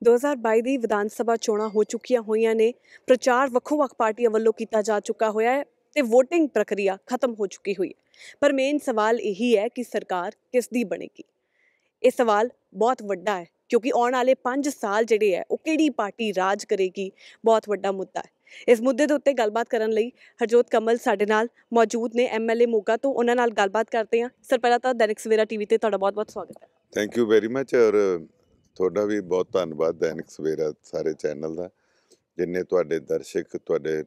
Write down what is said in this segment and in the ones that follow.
2022 ਦੀ ਵਿਧਾਨ ਸਭਾ ਚੋਣਾਂ ਹੋ ਚੁੱਕੀਆਂ ਹੋਈਆਂ ਨੇ। ਪ੍ਰਚਾਰ ਵੱਖੋ-ਵੱਖ ਪਾਰਟੀਆਂ ਵੱਲੋਂ ਕੀਤਾ ਜਾ ਚੁੱਕਾ ਹੋਇਆ ਹੈ ਤੇ ਵੋਟਿੰਗ ਪ੍ਰਕਿਰਿਆ ਖਤਮ ਹੋ ਚੁੱਕੀ ਹੋਈ ਹੈ। ਪਰ ਮੇਨ ਸਵਾਲ ਇਹੀ ਹੈ ਕਿ ਸਰਕਾਰ ਕਿਸ ਦੀ ਬਣੇਗੀ। ਇਹ ਸਵਾਲ ਬਹੁਤ ਵੱਡਾ ਹੈ ਕਿਉਂਕਿ ਆਉਣ ਵਾਲੇ 5 ਸਾਲ ਜਿਹੜੇ ਹੈ ਉਹ ਕਿਹੜੀ ਪਾਰਟੀ ਰਾਜ ਕਰੇਗੀ, ਬਹੁਤ ਵੱਡਾ ਮੁੱਦਾ ਹੈ। ਇਸ ਮੁੱਦੇ ਦੇ ਉੱਤੇ ਗੱਲਬਾਤ ਕਰਨ ਲਈ ਹਰਜੋਤ ਕਮਲ ਸਾਡੇ ਨਾਲ ਮੌਜੂਦ ਨੇ, MLA ਮੋਗਾ ਤੋਂ। ਉਹਨਾਂ ਨਾਲ ਗੱਲਬਾਤ ਕਰਦੇ ਹਾਂ। ਸਰ, ਪਹਿਲਾਂ ਤਾਂ ਦੈਨਿਕ ਸਵੇਰਾ TV ਤੇ ਤੁਹਾਡਾ ਬਹੁਤ-ਬਹੁਤ ਸਵਾਗਤ ਹੈ। Thank you very much. ਔਰ ਤੁਹਾਡਾ ਵੀ ਬਹੁਤ ਧੰਨਵਾਦ ਦੈਨਿਕ ਸਵੇਰਾ ਸਾਰੇ ਚੈਨਲ ਦਾ, ਜਿੰਨੇ ਤੁਹਾਡੇ ਦਰਸ਼ਕ ਤੁਹਾਡੇ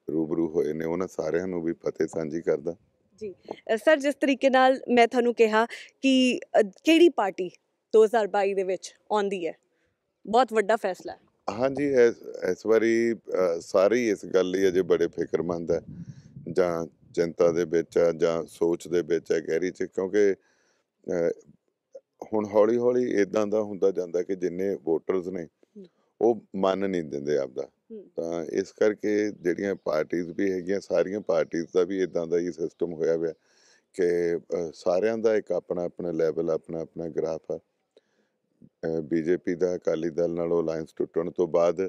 ਰੂਬਰੂ ਹੋਏ ਨੇ ਉਹਨਾਂ ਸਾਰਿਆਂ ਨੂੰ ਵੀ ਫਤਿਹ ਸਾਂਝੀ ਕਰਦਾ ਜੀ। ਸਰ, ਜਿਸ ਤਰੀਕੇ ਨਾਲ ਮੈਂ ਤੁਹਾਨੂੰ ਕਿਹਾ ਕਿ ਕਿਹੜੀ ਪਾਰਟੀ 2022 ਦੇ ਵਿੱਚ ਆਉਂਦੀ ਹੈ, ਬਹੁਤ ਵੱਡਾ ਫੈਸਲਾ ਹੈ। ਹਾਂਜੀ, ਇਸ ਵਾਰੀ ਸਾਰੇ ਇਸ ਗੱਲ ਲਈ ਅਜੇ ਬੜੇ ਫਿਕਰਮੰਦ ਹੈ, ਜਾਂ ਜਨਤਾ ਦੇ ਵਿੱਚ ਆ ਜਾਂ ਸੋਚ ਦੇ ਵਿੱਚ ਹੈ ਗਹਿਰੀ 'ਚ, ਕਿਉਂਕਿ ਹੁਣ ਹੌਲੀ ਹੌਲੀ ਇੱਦਾਂ ਦਾ ਹੁੰਦਾ ਜਾਂਦਾ ਕਿ ਜਿੰਨੇ ਵੋਟਰਸ ਨੇ ਉਹ ਮੰਨ ਨਹੀਂ ਦਿੰਦੇ ਆਪਦਾ। ਤਾਂ ਇਸ ਕਰਕੇ ਜਿਹੜੀਆਂ ਪਾਰਟੀਆਂ ਵੀ ਹੈਗੀਆਂ, ਸਾਰੀਆਂ ਪਾਰਟੀਆਂ ਦਾ ਵੀ ਇੱਦਾਂ ਦਾ ਹੀ ਸਿਸਟਮ ਹੋਇਆ ਹੋਇਆ ਕਿ ਸਾਰਿਆਂ ਦਾ ਇੱਕ ਆਪਣਾ ਆਪਣਾ ਲੈਵਲ, ਆਪਣਾ ਆਪਣਾ ਗ੍ਰਾਫ ਆ। BJP ਦਾ ਅਕਾਲੀ ਦਲ ਨਾਲੋਂ ਅਲਾਇੰਸ ਟੁੱਟਣ ਤੋਂ ਬਾਅਦ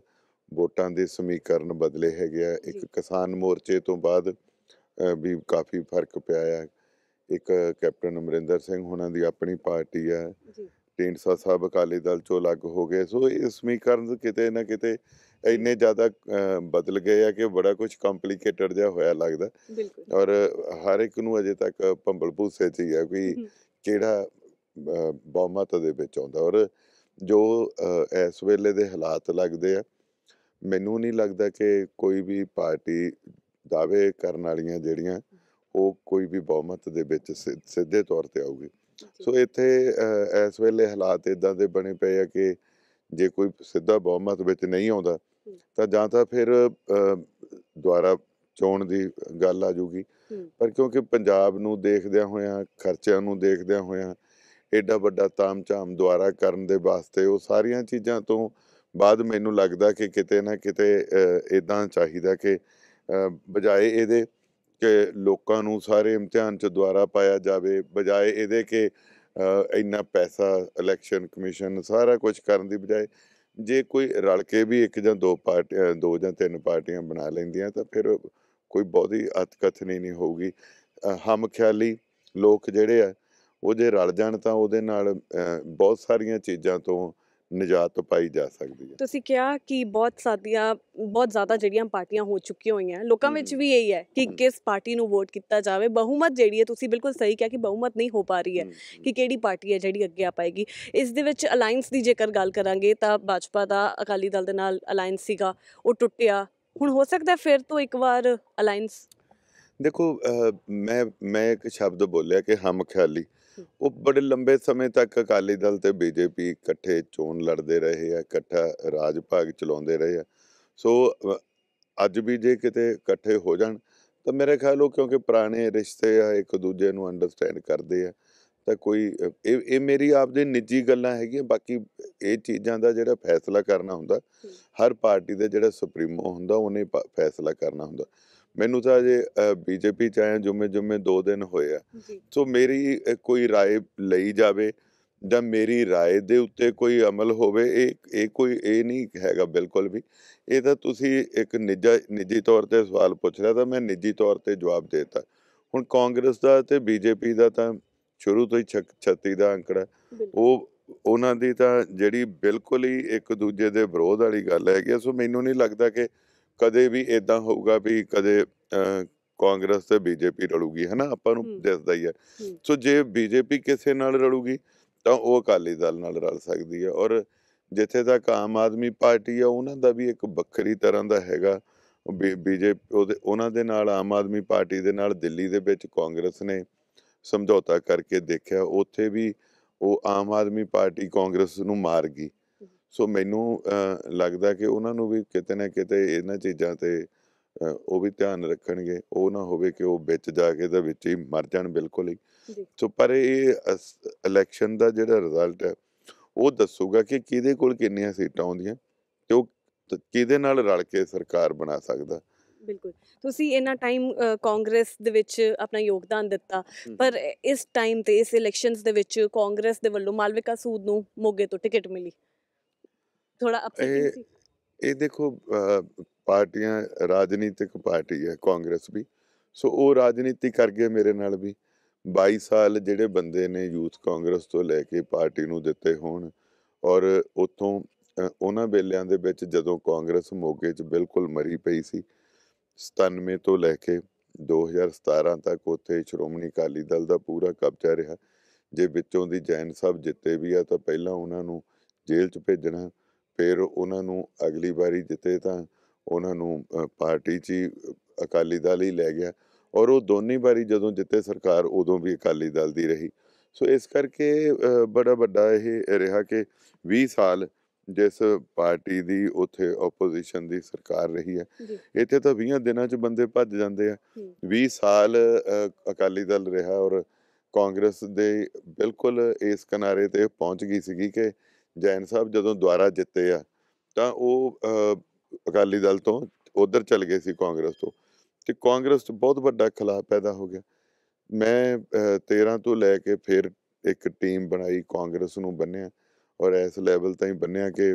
ਵੋਟਾਂ ਦੇ ਸਮੀਕਰਨ ਬਦਲੇ ਹੈਗੇ ਆ। ਇੱਕ ਕਿਸਾਨ ਮੋਰਚੇ ਤੋਂ ਬਾਅਦ ਵੀ ਕਾਫੀ ਫਰਕ ਪਿਆ ਆ। ਇੱਕ ਕੈਪਟਨ ਅਮਰਿੰਦਰ ਸਿੰਘ ਹੋਣਾ ਦੀ ਆਪਣੀ ਪਾਰਟੀ ਆ, ਢੀਂਡਸਾ ਸਾਹਿਬ ਅਕਾਲੀ ਦਲ ਚੋਂ ਅਲੱਗ ਹੋ ਗਏ। ਸੋ ਇਹ ਸਮੀਕਰਨ ਕਿਤੇ ਨਾ ਕਿਤੇ ਇੰਨੇ ਜ਼ਿਆਦਾ ਬਦਲ ਗਏ ਆ ਕਿ ਬੜਾ ਕੁਝ ਕੰਪਲੀਕੇਟਡ ਜਿਹਾ ਹੋਇਆ ਲੱਗਦਾ। ਔਰ ਹਰ ਇੱਕ ਨੂੰ ਅਜੇ ਤੱਕ ਭੰਬਲ ਭੂਸੇ 'ਚ ਹੀ ਆ ਵੀ ਕਿਹੜਾ ਬਹੁਮਤ ਦੇ ਵਿੱਚ ਆਉਂਦਾ। ਔਰ ਜੋ ਇਸ ਵੇਲੇ ਦੇ ਹਾਲਾਤ ਲੱਗਦੇ ਆ, ਮੈਨੂੰ ਨਹੀਂ ਲੱਗਦਾ ਕਿ ਕੋਈ ਵੀ ਪਾਰਟੀ ਦਾਅਵੇ ਕਰਨ ਵਾਲੀਆਂ ਜਿਹੜੀਆਂ ਉਹ ਕੋਈ ਵੀ ਬਹੁਮਤ ਦੇ ਵਿੱਚ ਸਿੱਧੇ ਤੌਰ ਤੇ ਆਊਗੀ। ਸੋ ਇੱਥੇ ਇਸ ਵੇਲੇ ਹਾਲਾਤ ਇੱਦਾਂ ਦੇ ਬਣੇ ਪਏ ਆ ਕਿ ਜੇ ਕੋਈ ਸਿੱਧਾ ਬਹੁਮਤ ਵਿੱਚ ਨਹੀਂ ਆਉਂਦਾ ਤਾਂ ਜਾਂ ਤਾਂ ਫਿਰ ਦੁਬਾਰਾ ਚੋਣ ਦੀ ਗੱਲ ਆ ਜੂਗੀ। ਪਰ ਕਿਉਂਕਿ ਪੰਜਾਬ ਨੂੰ ਦੇਖਦਿਆਂ ਹੋਇਆਂ, ਖਰਚਿਆਂ ਨੂੰ ਦੇਖਦਿਆਂ ਹੋਇਆਂ ਏਡਾ ਵੱਡਾ ਤਾਮ-ਝਾਮ ਦੁਆਰਾ ਕਰਨ ਦੇ ਵਾਸਤੇ ਉਹ ਸਾਰੀਆਂ ਚੀਜ਼ਾਂ ਤੋਂ ਬਾਅਦ ਮੈਨੂੰ ਲੱਗਦਾ ਕਿ ਕਿਤੇ ਨਾ ਕਿਤੇ ਇੱਦਾਂ ਚਾਹੀਦਾ ਕਿ ਬਜਾਏ ਇਹਦੇ ਕਿ ਲੋਕਾਂ ਨੂੰ ਸਾਰੇ ਇਮਤਿਹਾਨ 'ਚ ਦੁਆਰਾ ਪਾਇਆ ਜਾਵੇ, ਬਜਾਏ ਇਹਦੇ ਕਿ ਇੰਨਾ ਪੈਸਾ ਇਲੈਕਸ਼ਨ ਕਮਿਸ਼ਨ ਸਾਰਾ ਕੁਝ ਕਰਨ ਦੀ ਬਜਾਏ ਜੇ ਕੋਈ ਰਲ ਕੇ ਵੀ ਇੱਕ ਜਾਂ ਦੋ ਜਾਂ ਤਿੰਨ ਪਾਰਟੀਆਂ ਬਣਾ ਲੈਂਦੀਆਂ ਤਾਂ ਫਿਰ ਕੋਈ ਬਹੁਤੀ ਅਤਕਥਨੀ ਨਹੀਂ ਹੋਊਗੀ। ਹਮਖਿਆਲੀ ਲੋਕ ਜਿਹੜੇ ਆ ਉਹ ਜੇ ਰਲ ਜਾਣ ਤਾਂ ਉਹਦੇ ਨਾਲ ਬਹੁਤ ਸਾਰੀਆਂ ਚੀਜ਼ਾਂ ਤੋਂ ਨਿਜਾਤ ਪਾਈ ਜਾ ਸਕਦੀ ਹੈ। ਤੁਸੀਂ ਕਿਹਾ ਕਿ ਬਹੁਤ ਜ਼ਿਆਦਾ ਜਿਹੜੀਆਂ ਪਾਰਟੀਆਂ ਹੋ ਚੁੱਕੀਆਂ ਹੋਈਆਂ, ਲੋਕਾਂ ਵਿੱਚ ਵੀ ਇਹੀ ਹੈ ਕਿ ਕਿਸ ਪਾਰਟੀ ਨੂੰ ਵੋਟ ਕੀਤਾ ਜਾਵੇ। ਬਹੁਮਤ ਜਿਹੜੀ ਹੈ, ਤੁਸੀਂ ਬਿਲਕੁਲ ਸਹੀ ਕਿਹਾ ਕਿ ਬਹੁਮਤ ਨਹੀਂ ਹੋ ਪਾ ਰਹੀ ਹੈ ਕਿ ਕਿਹੜੀ ਪਾਰਟੀ ਹੈ ਜਿਹੜੀ ਅੱਗੇ ਆ ਪਾਏਗੀ। ਇਸ ਦੇ ਵਿੱਚ ਅਲਾਇੰਸ ਦੀ ਜੇਕਰ ਗੱਲ ਕਰਾਂਗੇ ਤਾਂ ਭਾਜਪਾ ਦਾ ਅਕਾਲੀ ਦਲ ਦੇ ਨਾਲ ਅਲਾਇੰਸ ਸੀਗਾ, ਉਹ ਟੁੱਟਿਆ। ਹੁਣ ਹੋ ਸਕਦਾ ਫਿਰ ਤੋਂ ਇੱਕ ਵਾਰ ਅਲਾਇੰਸ। ਦੇਖੋ, ਮੈਂ ਇੱਕ ਸ਼ਬਦ ਬੋਲਿਆ ਕਿ ਹਮਖਿਆਲੀ। ਉਹ ਬੜੇ ਲੰਬੇ ਸਮੇਂ ਤੱਕ ਅਕਾਲੀ ਦਲ ਤੇ BJP ਇਕੱਠੇ ਚੋਣ ਲੜਦੇ ਰਹੇ ਆ, ਇਕੱਠਾ ਰਾਜ ਭਾਗ ਚਲਾਉਂਦੇ ਰਹੇ ਆ। ਸੋ ਅੱਜ ਵੀ ਜੇ ਕਿਤੇ ਇਕੱਠੇ ਹੋ ਜਾਣ ਤਾਂ ਮੇਰੇ ਖਿਆਲ ਉਹ ਕਿਉਂਕਿ ਪੁਰਾਣੇ ਰਿਸ਼ਤੇ ਆ, ਇੱਕ ਦੂਜੇ ਨੂੰ ਅੰਡਰਸਟੈਂਡ ਕਰਦੇ ਆ, ਤਾਂ ਕੋਈ ਇਹ ਮੇਰੀ ਆਪਦੀ ਨਿੱਜੀ ਗੱਲਾਂ ਹੈਗੀਆਂ। ਬਾਕੀ ਇਹ ਚੀਜ਼ਾਂ ਦਾ ਜਿਹੜਾ ਫੈਸਲਾ ਕਰਨਾ ਹੁੰਦਾ ਹਰ ਪਾਰਟੀ ਦਾ ਜਿਹੜਾ ਸੁਪਰੀਮੋ ਹੁੰਦਾ ਉਹਨੇ ਫੈਸਲਾ ਕਰਨਾ ਹੁੰਦਾ। ਮੈਨੂੰ ਤਾਂ ਅਜੇ BJP 'ਚ ਆਇਆ ਜੁਮੇ 2 ਦਿਨ ਹੋਏ ਆ। ਸੋ ਮੇਰੀ ਕੋਈ ਰਾਏ ਲਈ ਜਾਵੇ ਜਾਂ ਮੇਰੀ ਰਾਏ ਦੇ ਉੱਤੇ ਕੋਈ ਅਮਲ ਹੋਵੇ, ਇਹ ਨਹੀਂ ਹੈਗਾ ਬਿਲਕੁਲ ਵੀ। ਇਹ ਤਾਂ ਤੁਸੀਂ ਇੱਕ ਨਿੱਜੀ ਤੌਰ ਤੇ ਸਵਾਲ ਪੁੱਛ ਰਿਹਾ ਤਾਂ ਮੈਂ ਨਿੱਜੀ ਤੌਰ ਤੇ ਜਵਾਬ ਦੇ ਦਿੱਤਾ। ਹੁਣ ਕਾਂਗਰਸ ਦਾ ਤੇ BJP ਦਾ ਤਾਂ ਸ਼ੁਰੂ ਤੋਂ ਹੀ 36 ਦਾ ਅੰਕੜਾ, ਉਹਨਾਂ ਦੀ ਤਾਂ ਜਿਹੜੀ ਬਿਲਕੁਲ ਹੀ ਇੱਕ ਦੂਜੇ ਦੇ ਵਿਰੋਧ ਵਾਲੀ ਗੱਲ ਹੈਗੀ। ਸੋ ਮੈਨੂੰ ਨਹੀਂ ਲੱਗਦਾ ਕਿ ਕਦੇ ਵੀ ਇੱਦਾਂ ਹੋਊਗਾ ਵੀ ਕਦੇ ਕਾਂਗਰਸ ਤੇ BJP ਰਲੂਗੀ, ਹੈ ਨਾ। ਆਪਾਂ ਨੂੰ ਦਿਸਦਾ ਹੀ ਹੈ। ਸੋ ਜੇ BJP ਕਿਸੇ ਨਾਲ ਰਲੂਗੀ ਤਾਂ ਉਹ ਅਕਾਲੀ ਦਲ ਨਾਲ ਰਲ ਸਕਦੀ ਹੈ। ਔਰ ਜਿੱਥੇ ਤੱਕ ਆਮ ਆਦਮੀ ਪਾਰਟੀ ਆ, ਉਹਨਾਂ ਦਾ ਵੀ ਇੱਕ ਵੱਖਰੀ ਤਰ੍ਹਾਂ ਦਾ ਹੈਗਾ। BJP ਉਹਨਾਂ ਦੇ ਨਾਲ, ਆਮ ਆਦਮੀ ਪਾਰਟੀ ਦੇ ਨਾਲ ਦਿੱਲੀ ਦੇ ਵਿੱਚ ਕਾਂਗਰਸ ਨੇ ਸਮਝੌਤਾ ਕਰਕੇ ਦੇਖਿਆ, ਉੱਥੇ ਵੀ ਉਹ ਆਮ ਆਦਮੀ ਪਾਰਟੀ ਕਾਂਗਰਸ ਨੂੰ ਮਾਰ ਗਈ। ਸੋ ਮੈਨੂੰ ਲੱਗਦਾ ਕਿ ਉਹਨਾਂ ਨੂੰ ਵੀ ਕਿਤੇ ਨਾ ਕਿਤੇ ਇਹਨਾਂ ਚੀਜ਼ਾਂ ਤੇ ਉਹ ਵੀ ਧਿਆਨ ਰੱਖਣਗੇ। ਉਹ ਨਾ ਹੋਵੇ ਕਿ ਉਹ ਵਿੱਚ ਜਾ ਕੇ ਤਾਂ ਵਿੱਚ ਹੀ ਮਰ ਜਾਣ ਬਿਲਕੁਲ ਹੀ। ਸੋ ਪਰ ਇਹ ਇਲੈਕਸ਼ਨ ਦਾ ਜਿਹੜਾ ਰਿਜ਼ਲਟ ਹੈ ਉਹ ਦੱਸੂਗਾ ਕਿ ਕਿਹਦੇ ਕੋਲ ਕਿੰਨੀਆਂ ਸੀਟਾਂ ਆਉਂਦੀਆਂ ਤੇ ਉਹ ਕਿਹਦੇ ਨਾਲ ਰਲ ਕੇ ਸਰਕਾਰ ਬਣਾ ਸਕਦਾ। ਬਿਲਕੁਲ, ਤੁਸੀਂ ਇੰਨਾ ਟਾਈਮ ਕਾਂਗਰਸ ਦੇ ਵਿੱਚ ਆਪਣਾ ਯੋਗਦਾਨ ਦਿੱਤਾ, ਪਰ ਇਸ ਟਾਈਮ ਤੇ ਇਸ ਇਲੈਕਸ਼ਨਸ ਦੇ ਵਿੱਚ ਕਾਂਗਰਸ ਦੇ ਵੱਲੋਂ ਮਾਲਵਿਕਾ ਸੂਦ ਨੂੰ ਮੋਗੇ ਤੋਂ ਟਿਕਟ ਮਿਲੀ। ਥੋੜਾ ਅਪਸੈਟਿੰਗ ਇਹ ਸੀ? ਇਹ ਦੇਖੋ ਪਾਰਟੀਆਂ ਰਾਜਨੀਤਿਕ ਪਾਰਟੀ ਹੈ ਕਾਂਗਰਸ ਵੀ, ਸੋ ਉਹ ਰਾਜਨੀਤੀ ਕਰ ਗਏ ਮੇਰੇ ਨਾਲ ਵੀ। 22 ਸਾਲ ਜਿਹੜੇ ਬੰਦੇ ਨੇ ਯੂਥ ਕਾਂਗਰਸ ਤੋਂ ਲੈ ਕੇ ਪਾਰਟੀ ਨੂੰ ਦਿੱਤੇ ਹੋਣ, ਔਰ ਉੱਥੋਂ ਉਹਨਾਂ ਵੇਲਿਆਂ ਦੇ ਵਿੱਚ ਜਦੋਂ ਕਾਂਗਰਸ ਮੋਗੇ 'ਚ ਬਿਲਕੁਲ ਮਰੀ ਪਈ ਸੀ, 97 ਤੋਂ ਲੈ ਕੇ 2017 ਤੱਕ ਉੱਥੇ ਸ਼੍ਰੋਮਣੀ ਅਕਾਲੀ ਦਲ ਦਾ ਪੂਰਾ ਕਬਜ਼ਾ ਰਿਹਾ। ਜੇ ਵਿੱਚੋਂ ਦੀ ਜੈਨ ਸਾਹਿਬ ਜਿੱਤੇ ਵੀ ਆ ਤਾਂ ਪਹਿਲਾਂ ਉਹਨਾਂ ਨੂੰ ਜੇਲ੍ਹ 'ਚ ਭੇਜਣਾ, ਫਿਰ ਉਹਨਾਂ ਨੂੰ ਅਗਲੀ ਵਾਰੀ ਜਿੱਤੇ ਤਾਂ ਉਹਨਾਂ ਨੂੰ ਪਾਰਟੀ 'ਚ ਹੀ ਅਕਾਲੀ ਦਲ ਹੀ ਲੈ ਗਿਆ, ਔਰ ਉਹ ਦੋਨੀ ਵਾਰੀ ਜਦੋਂ ਜਿੱਤੇ ਸਰਕਾਰ ਉਦੋਂ ਵੀ ਅਕਾਲੀ ਦਲ ਦੀ ਰਹੀ। ਸੋ ਇਸ ਕਰਕੇ ਬੜਾ ਵੱਡਾ ਇਹ ਰਿਹਾ ਕਿ 20 ਸਾਲ ਜਿਸ ਪਾਰਟੀ ਦੀ ਉੱਥੇ ਆਪੋਜੀਸ਼ਨ ਦੀ ਸਰਕਾਰ ਰਹੀ ਹੈ, ਜੀ। ਇੱਥੇ ਤਾਂ 20 ਦਿਨਾਂ 'ਚ ਬੰਦੇ ਭੱਜ ਜਾਂਦੇ ਆ। 20 ਸਾਲ ਅਕਾਲੀ ਦਲ ਰਿਹਾ, ਔਰ ਕਾਂਗਰਸ ਦੇ ਬਿਲਕੁਲ ਇਸ ਕਿਨਾਰੇ ਤੇ ਪਹੁੰਚ ਗਈ ਸੀਗੀ ਕਿ ਜੈਨ ਸਾਹਿਬ ਜਦੋਂ ਦੁਬਾਰਾ ਜਿੱਤੇ ਆ ਤਾਂ ਉਹ ਅਕਾਲੀ ਦਲ ਤੋਂ ਉਧਰ ਚਲ ਗਏ ਸੀ ਕਾਂਗਰਸ ਤੋਂ, ਤੇ ਕਾਂਗਰਸ 'ਚ ਬਹੁਤ ਵੱਡਾ ਖਿਲਾਫ ਪੈਦਾ ਹੋ ਗਿਆ। ਮੈਂ 13 ਤੋਂ ਲੈ ਕੇ ਫਿਰ ਇੱਕ ਟੀਮ ਬਣਾਈ, ਕਾਂਗਰਸ ਨੂੰ ਬੰਨਿਆ, ਔਰ ਇਸ ਲੈਵਲ ਤਾਈਂ ਬੰਨਿਆ ਕਿ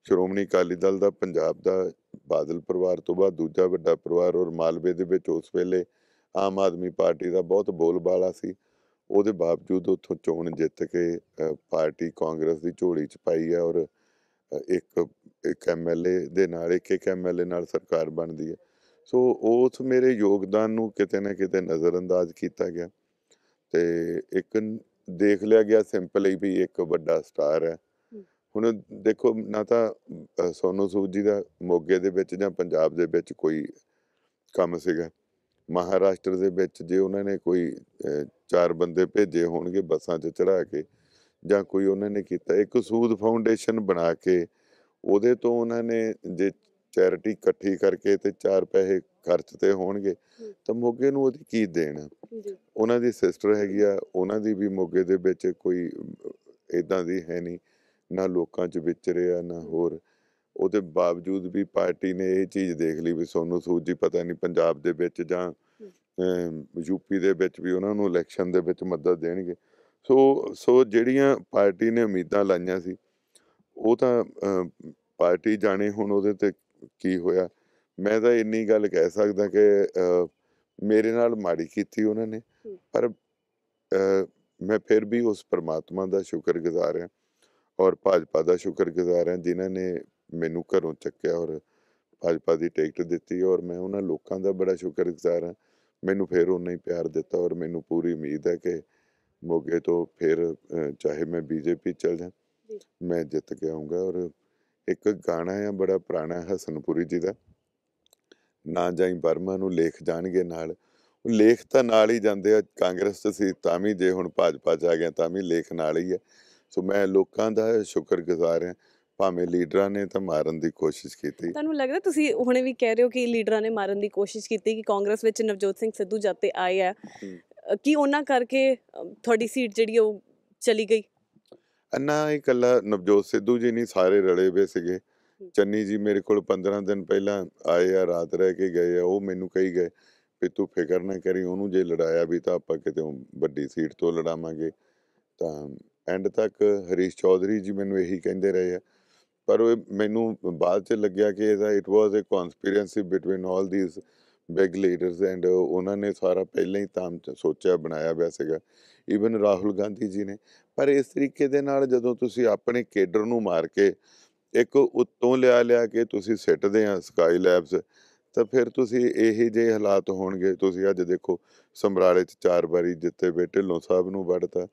ਸ਼੍ਰੋਮਣੀ ਅਕਾਲੀ ਦਲ ਦਾ ਪੰਜਾਬ ਦਾ ਬਾਦਲ ਪਰਿਵਾਰ ਤੋਂ ਬਾਅਦ ਦੂਜਾ ਵੱਡਾ ਪਰਿਵਾਰ, ਔਰ ਮਾਲਵੇ ਦੇ ਵਿੱਚ ਉਸ ਵੇਲੇ ਆਮ ਆਦਮੀ ਪਾਰਟੀ ਦਾ ਬਹੁਤ ਬੋਲਬਾਲਾ ਸੀ। ਉਹਦੇ ਬਾਵਜੂਦ ਉੱਥੋਂ ਚੋਣ ਜਿੱਤ ਕੇ ਪਾਰਟੀ ਕਾਂਗਰਸ ਦੀ ਝੋਲੀ 'ਚ ਪਾਈ ਹੈ, ਔਰ ਇੱਕ ਐਮਐਲਏ ਦੇ ਨਾਲ ਇੱਕ ਐਮਐਲਏ ਨਾਲ ਸਰਕਾਰ ਬਣਦੀ ਹੈ। ਸੋ ਉਸ ਮੇਰੇ ਯੋਗਦਾਨ ਨੂੰ ਕਿਤੇ ਨਾ ਕਿਤੇ ਨਜ਼ਰਅੰਦਾਜ਼ ਕੀਤਾ ਗਿਆ, ਤੇ ਇੱਕ ਦੇਖ ਲਿਆ ਗਿਆ ਸਿੰਪਲ ਹੀ ਵੀ ਇੱਕ ਵੱਡਾ ਸਟਾਰ ਹੈ। ਹੁਣ ਦੇਖੋ, ਨਾ ਤਾਂ ਸੋਨੂ ਸੂਦ ਜੀ ਦਾ ਮੋਗੇ ਦੇ ਵਿੱਚ ਜਾਂ ਪੰਜਾਬ ਦੇ ਵਿੱਚ ਕੋਈ ਕੰਮ ਸੀਗਾ। ਮਹਾਰਾਸ਼ਟਰ ਦੇ ਵਿੱਚ ਜੇ ਉਹਨਾਂ ਨੇ ਕੋਈ 4 ਬੰਦੇ ਭੇਜੇ ਹੋਣਗੇ ਬੱਸਾਂ 'ਚ ਚੜਾ ਕੇ, ਜਾਂ ਕੋਈ ਉਹਨਾਂ ਨੇ ਕੀਤਾ, ਇੱਕ ਸੂਦ ਫਾਊਂਡੇਸ਼ਨ ਬਣਾ ਕੇ ਉਹਦੇ ਤੋਂ ਉਹਨਾਂ ਨੇ ਜੇ ਚੈਰਿਟੀ ਇਕੱਠੀ ਕਰਕੇ ਤੇ 4 ਪੈਸੇ ਖਰਚਤੇ ਹੋਣਗੇ ਤਾਂ ਮੋਗੇ ਨੂੰ ਉਹਦੀ ਕੀ ਦੇਣ ਆ। ਉਹਨਾਂ ਦੀ ਸਿਸਟਰ ਹੈਗੀ ਆ, ਉਹਨਾਂ ਦੀ ਵੀ ਮੋਗੇ ਦੇ ਵਿੱਚ ਕੋਈ ਇੱਦਾਂ ਦੀ ਹੈ ਨਹੀਂ, ਨਾ ਲੋਕਾਂ 'ਚ ਵਿਚਰੇ ਆ ਨਾ ਹੋਰ। ਉਹਦੇ ਬਾਵਜੂਦ ਵੀ ਪਾਰਟੀ ਨੇ ਇਹ ਚੀਜ਼ ਦੇਖ ਲਈ ਵੀ ਸੋਨੂ ਸੂਦ ਜੀ ਪਤਾ ਨਹੀਂ ਪੰਜਾਬ ਦੇ ਵਿੱਚ ਜਾਂ ਯੂਪੀ ਦੇ ਵਿੱਚ ਵੀ ਉਹਨਾਂ ਨੂੰ ਇਲੈਕਸ਼ਨ ਦੇ ਵਿੱਚ ਮਦਦ ਦੇਣਗੇ। ਸੋ ਜਿਹੜੀਆਂ ਪਾਰਟੀ ਨੇ ਉਮੀਦਾਂ ਲਾਈਆਂ ਸੀ ਉਹ ਤਾਂ ਪਾਰਟੀ ਜਾਣੇ ਹੁਣ ਉਹਦੇ ਤੇ ਕੀ ਹੋਇਆ। ਮੈਂ ਤਾਂ ਇੰਨੀ ਗੱਲ ਕਹਿ ਸਕਦਾ ਕਿ ਮੇਰੇ ਨਾਲ ਮਾੜੀ ਕੀਤੀ ਉਹਨਾਂ ਨੇ, ਪਰ ਮੈਂ ਫਿਰ ਵੀ ਉਸ ਪਰਮਾਤਮਾ ਦਾ ਸ਼ੁਕਰਗੁਜ਼ਾਰ ਹਾਂ, ਔਰ ਭਾਜਪਾ ਦਾ ਸ਼ੁਕਰਗੁਜ਼ਾਰ ਹਾਂ ਜਿਨ੍ਹਾਂ ਨੇ ਮੈਨੂੰ ਘਰੋਂ ਚੱਕਿਆ ਔਰ ਭਾਜਪਾ ਦੀ ਟਿਕਟ ਦਿੱਤੀ, ਔਰ ਮੈਂ ਉਹਨਾਂ ਲੋਕਾਂ ਦਾ ਬੜਾ ਸ਼ੁਕਰਗੁਜ਼ਾਰ ਹਾਂ। ਮੈਨੂੰ ਫਿਰ ਓਨਾ ਹੀ ਪਿਆਰ ਦਿੱਤਾ, ਔਰ ਮੈਨੂੰ ਪੂਰੀ ਉਮੀਦ ਹੈ ਕਿ ਮੋਗੇ ਤੋਂ ਫਿਰ ਚਾਹੇ ਮੈਂ ਬੀਜੇਪੀ ਚਲ ਜਾ, ਮੈਂ ਜਿੱਤ ਕੇ ਆਊਂਗਾ। ਔਰ ਇੱਕ ਗਾਣਾ ਆ ਬੜਾ ਪੁਰਾਣਾ ਹਸਨਪੁਰੀ ਜੀ ਦਾ, ਨਾ ਜਾਈ ਬਰਮਾ ਨੂੰ ਲੇਖ ਜਾਣਗੇ ਨਾਲ। ਉਹ ਲੇਖ ਤਾਂ ਨਾਲ ਹੀ ਜਾਂਦੇ ਆ, ਕਾਂਗਰਸ 'ਚ ਸੀ ਤਾਂ ਵੀ, ਜੇ ਹੁਣ ਭਾਜਪਾ 'ਚ ਆ ਗਿਆ ਤਾਂ ਵੀ ਲੇਖ ਨਾਲ ਹੀ ਹੈ। ਸੋ ਮੈਂ ਲੋਕਾਂ ਦਾ ਸ਼ੁਕਰਗੁਜ਼ਾਰ ਹਾਂ, ਭਾਵੇਂ ਲੀਡਰਾਂ ਨੇ ਤਾਂ ਮਾਰਨ ਦੀ ਕੋਸ਼ਿਸ਼ ਕੀਤੀ। ਤੁਹਾਨੂੰ ਲੱਗਦਾ, ਤੁਸੀਂ ਹੁਣੇ ਵੀ ਕਹਿ ਰਹੇ ਹੋ ਕਿ ਲੀਡਰਾਂ ਨੇ ਮਾਰਨ ਦੀ ਕੋਸ਼ਿਸ਼ ਕੀਤੀ, ਕਿ ਕਾਂਗਰਸ ਵਿੱਚ ਨਵਜੋਤ ਸਿੰਘ ਸਿੱਧੂ ਜਦ ਤੇ ਆਏ ਆ, ਕੀ ਉਹਨਾਂ ਕਰਕੇ ਤੁਹਾਡੀ ਸੀਟ ਜਿਹੜੀ ਉਹ ਚਲੀ ਗਈ? ਨਾ, ਇਹ ਇਕੱਲਾ ਨਵਜੋਤ ਸਿੱਧੂ ਜੀ ਨਹੀਂ, ਸਾਰੇ ਰਲੇ ਹੋਏ ਸੀਗੇ। ਚੰਨੀ ਜੀ ਮੇਰੇ ਕੋਲ 15 ਦਿਨ ਪਹਿਲਾਂ ਆਏ ਆ, ਰਾਤ ਰਹਿ ਕੇ ਗਏ ਆ। ਉਹ ਮੈਨੂੰ ਕਹੀ ਗਏ ਵੀ ਤੂੰ ਫਿਕਰ ਨਾ ਕਰੀ, ਉਹਨੂੰ ਜੇ ਲੜਾਇਆ ਵੀ ਤਾਂ ਆਪਾਂ ਕਿਤੇ ਵੱਡੀ ਸੀਟ ਤੋਂ ਲੜਾਵਾਂਗੇ। ਤਾਂ ਐਂਡ ਤੱਕ ਹਰੀਸ਼ ਚੌਧਰੀ ਜੀ ਮੈਨੂੰ ਇਹੀ ਕਹਿੰਦੇ ਰਹੇ ਆ, ਪਰ ਉਹ ਮੈਨੂੰ ਬਾਅਦ 'ਚ ਲੱਗਿਆ ਕਿ ਇਹਦਾ it was a conspiracy between all these big leaders, and ਉਹਨਾਂ ਨੇ ਸਾਰਾ ਪਹਿਲਾਂ ਹੀ ਤਾਂ ਸੋਚਿਆ ਬਣਾਇਆ ਹੋਇਆ ਸੀਗਾ, ਈਵਨ ਰਾਹੁਲ ਗਾਂਧੀ ਜੀ ਨੇ। ਪਰ ਇਸ ਤਰੀਕੇ ਦੇ ਨਾਲ ਜਦੋਂ ਤੁਸੀਂ ਆਪਣੇ ਕੇਡਰ ਨੂੰ ਮਾਰ ਕੇ ਇੱਕ ਉੱਤੋਂ ਲਿਆ ਕੇ ਤੁਸੀਂ ਸਿੱਟਦੇ ਆ ਸਕਾਈ ਲੈਬਸ, ਤਾਂ ਫਿਰ ਤੁਸੀਂ ਇਹੋ ਜਿਹੇ ਹਾਲਾਤ ਹੋਣਗੇ। ਤੁਸੀਂ ਅੱਜ ਦੇਖੋ ਸਮਰਾਲੇ 'ਚ 4 ਵਾਰੀ ਜਿੱਤੇ ਵੇ, ਢਿੱਲੋਂ ਸਾਹਿਬ ਨੂੰ ਵੜਤਾ,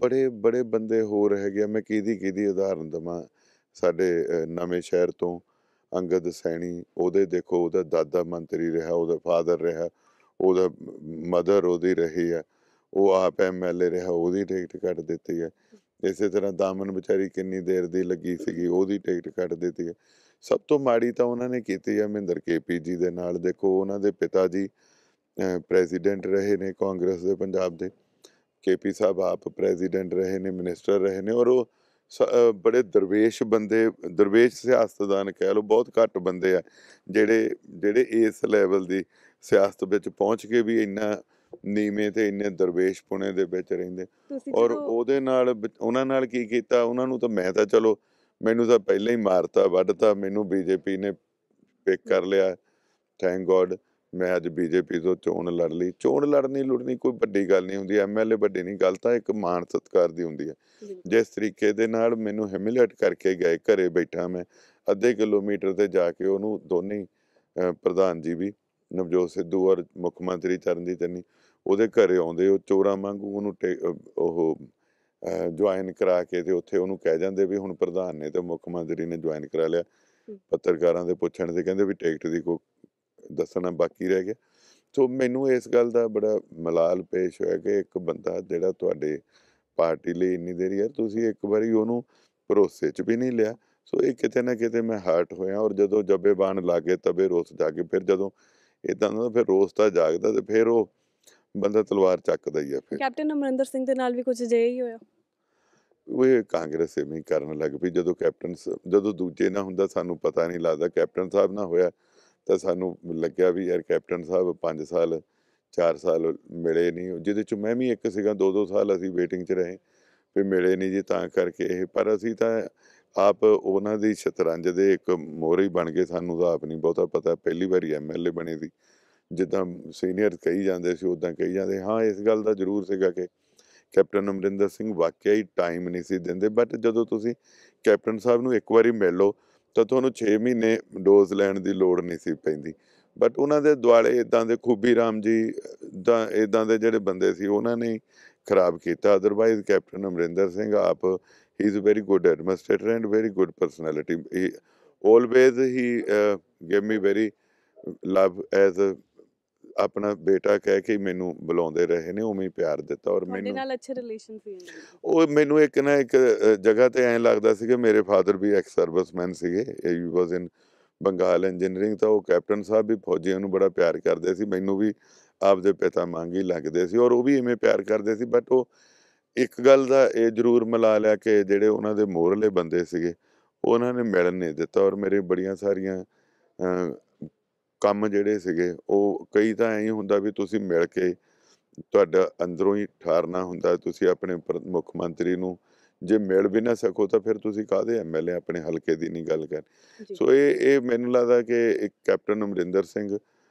ਬੜੇ ਬੜੇ ਬੰਦੇ ਹੋਰ ਹੈਗੇ ਆ। ਮੈਂ ਕਿਹਦੀ ਉਦਾਹਰਨ ਦੇਵਾਂ, ਸਾਡੇ ਨਵੇਂ ਸ਼ਹਿਰ ਤੋਂ ਅੰਗਦ ਸੈਣੀ, ਉਹਦੇ ਦੇਖੋ ਉਹਦਾ ਦਾਦਾ ਮੰਤਰੀ ਰਿਹਾ, ਉਹਦਾ ਫਾਦਰ ਰਿਹਾ, ਉਹਦਾ ਮਦਰ ਉਹਦੀ ਰਹੀ ਆ, ਉਹ ਆਪ ਐਮਐਲਏ ਰਿਹਾ, ਉਹਦੀ ਟਿਕਟ ਕੱਟ ਦਿੱਤੀ ਹੈ। ਇਸੇ ਤਰ੍ਹਾਂ ਦਾਮਨ ਵਿਚਾਰੀ ਕਿੰਨੀ ਦੇਰ ਦੀ ਲੱਗੀ ਸੀਗੀ, ਉਹਦੀ ਟਿਕਟ ਕੱਟ ਦਿੱਤੀ ਹੈ। ਸਭ ਤੋਂ ਮਾੜੀ ਤਾਂ ਉਹਨਾਂ ਨੇ ਕੀਤੀ ਹੈ ਮਹਿੰਦਰ KP ਜੀ ਦੇ ਨਾਲ। ਦੇਖੋ ਉਹਨਾਂ ਦੇ ਪਿਤਾ ਜੀ ਪ੍ਰੈਜ਼ੀਡੈਂਟ ਰਹੇ ਨੇ ਕਾਂਗਰਸ ਦੇ ਪੰਜਾਬ ਦੇ, KP ਸਾਹਿਬ ਆਪ ਪ੍ਰੈਜ਼ੀਡੈਂਟ ਰਹੇ ਨੇ, ਮਿਨਿਸਟਰ ਰਹੇ ਨੇ, ਔਰ ਉਹ ਬੜੇ ਦਰਵੇਸ਼ ਬੰਦੇ, ਦਰਵੇਸ਼ ਸਿਆਸਤਦਾਨ ਕਹਿ ਲਓ, ਬਹੁਤ ਘੱਟ ਬੰਦੇ ਆ ਜਿਹੜੇ ਇਸ ਲੈਵਲ ਦੀ ਸਿਆਸਤ ਵਿੱਚ ਪਹੁੰਚ ਕੇ ਵੀ ਇੰਨਾ ਨੀਵੇਂ ਤੇ ਇੰਨੇ ਦਰਵੇਸ਼ ਪੁਣੇ ਦੇ ਵਿੱਚ ਰਹਿੰਦੇ। ਔਰ ਉਹਦੇ ਨਾਲ ਉਹਨਾਂ ਨਾਲ ਕੀ ਕੀਤਾ, ਉਹਨਾਂ ਨੂੰ ਤਾਂ ਮੈਂ ਤਾਂ ਚਲੋ ਮੈਨੂੰ ਤਾਂ ਪਹਿਲਾਂ ਹੀ ਮਾਰਤਾ ਵੱਢਤਾ, ਮੈਨੂੰ ਬੀਜੇਪੀ ਨੇ ਪਿਕ ਕਰ ਲਿਆ। ਥੈਂਕ ਗੋਡ ਮੈਂ ਅੱਜ ਬੀਜੇਪੀ ਤੋਂ ਚੋਣ ਲੜ ਲਈ। ਚੋਣ ਲੜਨੀ ਕੋਈ ਵੱਡੀ ਗੱਲ ਨਹੀਂ ਹੁੰਦੀ, ਐਮਐਲਏ ਵੱਡੀ ਨਹੀਂ, ਗੱਲ ਤਾਂ ਇੱਕ ਮਾਣ ਸਤਿਕਾਰ ਦੀ ਹੁੰਦੀ ਹੈ। ਜਿਸ ਤਰੀਕੇ ਦੇ ਨਾਲ ਮੈਨੂੰ ਹਿਮਿਲੇਟ ਕਰਕੇ ਗਏ, ਘਰੇ ਬੈਠਾ ਮੈਂ ਅੱਧੇ ਕਿਲੋਮੀਟਰ ਤੇ ਜਾ ਕੇ ਉਹਨੂੰ ਦੋਨੇ ਪ੍ਰਧਾਨ ਜੀ ਵੀ ਨਵਜੋਤ ਸਿੱਧੂ ਔਰ ਮੁੱਖ ਮੰਤਰੀ ਚਰਨਜੀਤ ਚੰਨੀ ਉਹਦੇ ਘਰੇ ਆਉਂਦੇ, ਉਹ ਚੋਰਾਂ ਵਾਂਗੂ ਉਹਨੂੰ ਉਹ ਜੁਆਇਨ ਕਰਾ ਕੇ ਤੇ ਉੱਥੇ ਉਹਨੂੰ ਕਹਿ ਜਾਂਦੇ ਵੀ ਹੁਣ ਪ੍ਰਧਾਨ ਨੇ ਤੇ ਮੁੱਖ ਮੰਤਰੀ ਨੇ ਜੁਆਇਨ ਕਰਾ ਲਿਆ। ਪੱਤਰਕਾਰਾਂ ਦੇ ਪੁੱਛਣ ਤੇ ਕਹਿੰਦੇ ਵੀ ਟਿਕਟ ਦੀ ਕੋਈ ਦੱਸਣਾ ਬਾਕੀ ਰਹਿ ਗਿਆ। ਸੋ ਮੈਨੂੰ ਇਸ ਗੱਲ ਦਾ ਬੜਾ ਮਲਾਲ ਪੇਸ਼ ਹੋਇਆ ਕਿ ਇੱਕ ਬੰਦਾ ਜਿਹੜਾ ਤੁਹਾਡੇ ਪਾਰਟੀ ਲਈ ਇੰਨੀ ਦੇਰ, ਯਾਰ ਤੁਸੀਂ ਇੱਕ ਵਾਰੀ ਉਹਨੂੰ ਭਰੋਸੇ 'ਚ ਵੀ ਨਹੀਂ ਲਿਆ। ਸੋ ਇਹ ਕਿਤੇ ਨਾ ਕਿਤੇ ਮੈਂ ਹਰਟ ਹੋਇਆ। ਔਰ ਜਦੋਂ ਜੱਬੇ ਬਾਣ ਲਾਗੇ ਤਬੇ ਰੋਸ ਜਾਗੇ, ਫਿਰ ਜਦੋਂ ਇੱਦਾਂ ਦਾ ਫਿਰ ਰੋਸ ਤਾਂ ਜਾਗਦਾ ਤੇ ਫਿਰ ਉਹ ਬੰਦਾ ਤਲਵਾਰ ਚੱਕਦਾ ਹੀ ਆ। ਫਿਰ ਕੈਪਟਨ ਅਮਰਿੰਦਰ ਸਿੰਘ ਦੇ ਨਾਲ ਵੀ ਕੁਝ ਅਜਿਹਾ ਹੀ ਹੋਇਆ। ਉਹ ਕਾਂਗਰਸ ਇਵੇਂ ਹੀ ਕਰਨ ਲੱਗ ਪਈ। ਜਦੋਂ ਦੂਜੇ ਨਾ ਹੁੰਦਾ ਸਾਨੂੰ ਪਤਾ ਨਹੀਂ ਲੱਗਦਾ। ਕੈਪਟਨ ਸਾਹਿਬ ਨਾਲ ਹੋਇਆ ਤਾਂ ਸਾਨੂੰ ਲੱਗਿਆ ਵੀ ਯਾਰ ਕੈਪਟਨ ਸਾਹਿਬ 5 ਸਾਲ 4 ਸਾਲ ਮਿਲੇ ਨਹੀਂ, ਜਿਹਦੇ 'ਚ ਮੈਂ ਵੀ ਇੱਕ ਸੀਗਾ। 2-2 ਸਾਲ ਅਸੀਂ ਵੇਟਿੰਗ 'ਚ ਰਹੇ ਵੀ ਮਿਲੇ ਨਹੀਂ ਜੀ, ਤਾਂ ਕਰਕੇ ਇਹ। ਪਰ ਅਸੀਂ ਤਾਂ ਆਪ ਉਹਨਾਂ ਦੀ ਸ਼ਤਰੰਜ ਦੇ ਇੱਕ ਮੋਹਰੇ ਹੀ ਬਣ ਗਏ। ਸਾਨੂੰ ਤਾਂ ਆਪ ਨਹੀਂ ਬਹੁਤਾ ਪਤਾ, ਪਹਿਲੀ ਵਾਰੀ ਐਮਐਲਏ ਬਣੇ ਸੀ। ਜਿੱਦਾਂ ਸੀਨੀਅਰ ਕਹੀ ਜਾਂਦੇ ਸੀ ਉੱਦਾਂ ਕਹੀ ਜਾਂਦੇ। ਹਾਂ, ਇਸ ਗੱਲ ਦਾ ਜ਼ਰੂਰ ਸੀਗਾ ਕਿ ਕੈਪਟਨ ਅਮਰਿੰਦਰ ਸਿੰਘ ਵਾਕਿਆ ਹੀ ਟਾਈਮ ਨਹੀਂ ਸੀ ਦਿੰਦੇ। ਬਟ ਜਦੋਂ ਤੁਸੀਂ ਕੈਪਟਨ ਸਾਹਿਬ ਨੂੰ ਇੱਕ ਵਾਰੀ ਮਿਲ ਲਓ ਤਾਂ ਤੁਹਾਨੂੰ 6 ਮਹੀਨੇ ਡੋਜ਼ ਲੈਣ ਦੀ ਲੋੜ ਨਹੀਂ ਸੀ ਪੈਂਦੀ। ਬਟ ਉਹਨਾਂ ਦੇ ਦੁਆਲੇ ਇੱਦਾਂ ਦੇ ਖੂਬੀ ਰਾਮ ਜੀ ਦਾ ਇੱਦਾਂ ਦੇ ਜਿਹੜੇ ਬੰਦੇ ਸੀ ਉਹਨਾਂ ਨੇ ਖਰਾਬ ਕੀਤਾ। ਅਦਰਵਾਈਜ਼ ਕੈਪਟਨ ਅਮਰਿੰਦਰ ਸਿੰਘ ਆਪ ਹੀ is very good administrator and very good personality. He always he give me very love as ਆਪਣਾ ਬੇਟਾ ਕਹਿ ਕੇ ਮੈਨੂੰ ਬੁਲਾਉਂਦੇ ਰਹੇ ਨੇ, ਉਵੇਂ ਹੀ ਪਿਆਰ ਦਿੱਤਾ। ਔਰ ਤੁਹਾਡੇ ਮੈਨੂੰ ਨਾਲ ਅੱਛੇ ਰਿਲੇਸ਼ਨ ਸੀ। ਉਹ ਮੈਨੂੰ ਇੱਕ ਨਾ ਇੱਕ ਜਗ੍ਹਾ ਤੇ ਐਂ ਲੱਗਦਾ ਸੀ ਕਿ ਮੇਰੇ ਫਾਦਰ ਵੀ ਐਕਸ ਸਰਵਿਸਮੈਨ ਸੀਗੇ। ਹੀ ਵਾਜ਼ ਇਨ ਬੰਗਾਲ ਇੰਜੀਨੀਅਰਿੰਗ। ਤਾਂ ਉਹ ਕੈਪਟਨ ਸਾਹਿਬ ਵੀ ਫੌਜੀਆਂ ਨੂੰ ਬੜਾ ਪਿਆਰ ਕਰਦੇ ਸੀ, ਮੈਨੂੰ ਵੀ ਆਪਦੇ ਪਿਤਾ ਵਾਂਗ ਹੀ ਲੱਗਦੇ ਸੀ ਔਰ ਉਹ ਵੀ ਇਵੇਂ ਪਿਆਰ ਕਰਦੇ ਸੀ। ਬਟ ਉਹ ਇੱਕ ਗੱਲ ਦਾ ਇਹ ਜ਼ਰੂਰ ਮਿਲਾ ਲਿਆ ਕਿ ਜਿਹੜੇ ਉਹਨਾਂ ਦੇ ਮੋਹਰਲੇ ਬੰਦੇ ਸੀਗੇ ਉਹਨਾਂ ਨੇ ਮਿਲਣ ਨਹੀਂ ਦਿੱਤਾ। ਔਰ ਮੇਰੇ ਬੜੀਆਂ ਸਾਰੀਆਂ ਕੰਮ ਜਿਹੜੇ ਸੀਗੇ ਉਹ ਕਈ ਤਾਂ ਐਂ ਹੁੰਦਾ ਵੀ ਤੁਸੀਂ ਮਿਲ ਕੇ ਤੁਹਾਡਾ ਅੰਦਰੋਂ ਹੀ ਠਾਰਨਾ ਹੁੰਦਾ। ਤੁਸੀਂ ਆਪਣੇ ਮੁੱਖ ਮੰਤਰੀ ਨੂੰ ਜੇ ਮਿਲ ਵੀ ਨਾ ਸਕੋ ਤਾਂ ਫਿਰ ਤੁਸੀਂ ਕਾਹਦੇ ਐਮਐਲਏ, ਆਪਣੇ ਹਲਕੇ ਦੀ ਨਹੀਂ ਗੱਲ ਕਰ। ਸੋ ਇਹ ਮੈਨੂੰ ਲੱਗਦਾ ਕਿ ਇੱਕ ਕੈਪਟਨ ਅਮਰਿੰਦਰ ਸਿੰਘ